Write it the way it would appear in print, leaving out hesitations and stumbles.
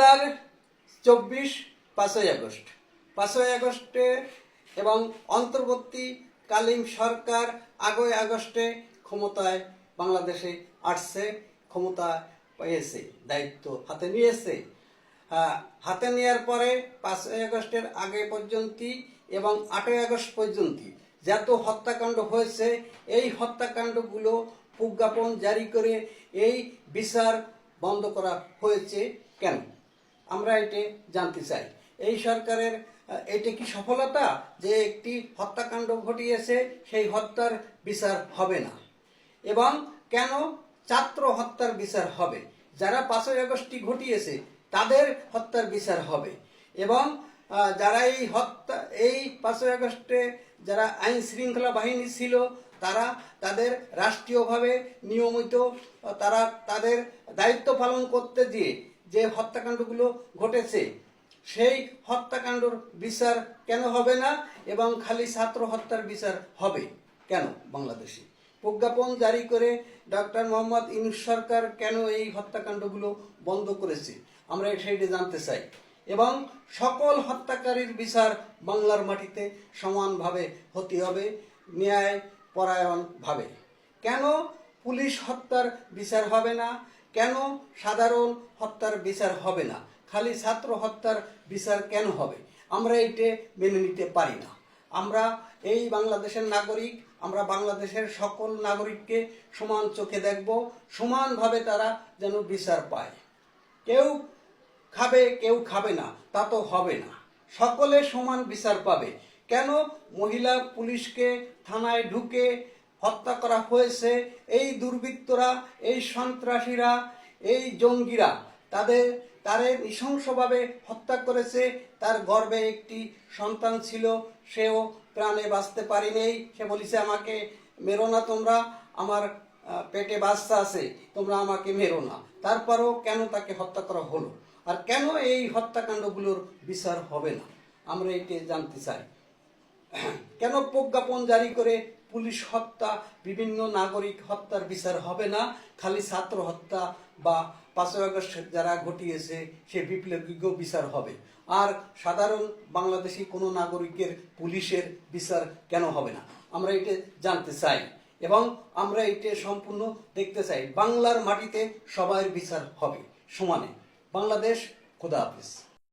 2024 5ই August 5ই আগস্টে এবং অন্তর্বর্তীকালীন সরকার 8ই আগস্টে ক্ষমতায় বাংলাদেশে আসছে, ক্ষমতা পেয়েছে, দায়িত্ব হাতে নিয়েছে। হাতে নেওয়ার পরে 5ই আগস্টের আগে পর্যন্ত এবং 8ই আগস্ট পর্যন্ত যত হত্যাকাণ্ড হয়েছে, এই হত্যাকাণ্ডগুলো প্রজ্ঞাপন জারি করে এই বিচার বন্ধ করা হয়েছে কেন? আমরা এটি জানতে চাই। এই সরকারের এটা কি সফলতা যে একটি হত্যাকাণ্ড ঘটিয়েছে সেই হত্যার বিচার হবে না? এবং কেন ছাত্র হত্যার বিচার হবে? যারা 5ই আগস্টটি ঘটিয়েছে তাদের হত্যার বিচার হবে। এবং যারা এই 5ই আগস্টে যারা আইন শৃঙ্খলা বাহিনী ছিল তারা তাদের রাষ্ট্রীয়ভাবে নিয়মিত তারা তাদের দায়িত্ব পালন করতে গিয়ে যে হত্যাকাণ্ডগুলো ঘটেছে সেই হত্যাকাণ্ডর বিচার কেন হবে না? এবং খালি ছাত্র হত্যার বিচার হবে কেন? বাংলাদেশে প্রজ্ঞাপন জারি করে ডক্টর মোহাম্মদ ইউনূস সরকার কেন এই হত্যাকাণ্ডগুলো বন্ধ করেছে? আমরা সেইটা জানতে চাই। এবং সকল হত্যাকারীর বিচার বাংলার মাটিতে সমানভাবে হতে হবে, ন্যায় পরায়ণভাবে। কেন পুলিশ হত্যার বিচার হবে না? কেন সাধারণ হত্যার বিচার হবে না? খালি ছাত্র হত্যার বিচার কেন হবে? আমরা এইটা মেনে নিতে পারি না। আমরা এই বাংলাদেশের নাগরিক, আমরা বাংলাদেশের সকল নাগরিককে সমান চোখে দেখব, সমানভাবে তারা যেন বিচার পায়। কেউ খাবে কেউ খাবে না তা তো হবে না, সকলে সমান বিচার পাবে। কেন মহিলা পুলিশকে থানায় ঢুকে হত্যা করা হয়েছে? এই দুর্বৃত্তরা, এই সন্ত্রাসীরা, এই জঙ্গিরা তারে নৃশংসভাবে হত্যা করেছে। তার গর্ভে একটি সন্তান ছিল, সেও প্রাণে বাঁচতে পারেনি। সে বলেছে, আমাকে মেরো না তোমরা, আমার পেটে বাচ্চা আছে, তোমরা আমাকে মেরো না। তারপরও কেন তাকে হত্যা করা হলো? আর কেন এই হত্যাকাণ্ডগুলোর বিচার হবে না? আমরা এটি জানতে চাই। কেন প্রজ্ঞাপন জারি করে পুলিশ হত্যা, বিভিন্ন নাগরিক হত্যার বিচার হবে না, খালি ছাত্র হত্যা বা 5ই আগস্ট যারা ঘটিয়েছে সে বিপ্লবীর বিচার হবে? আর সাধারণ বাংলাদেশি কোনো নাগরিকের পুলিশের বিচার কেন হবে না? আমরা এটা জানতে চাই এবং আমরা এটা সম্পূর্ণ দেখতে চাই। বাংলার মাটিতে সবার বিচার হবে সমানে। বাংলাদেশ, খোদা হাফেজ।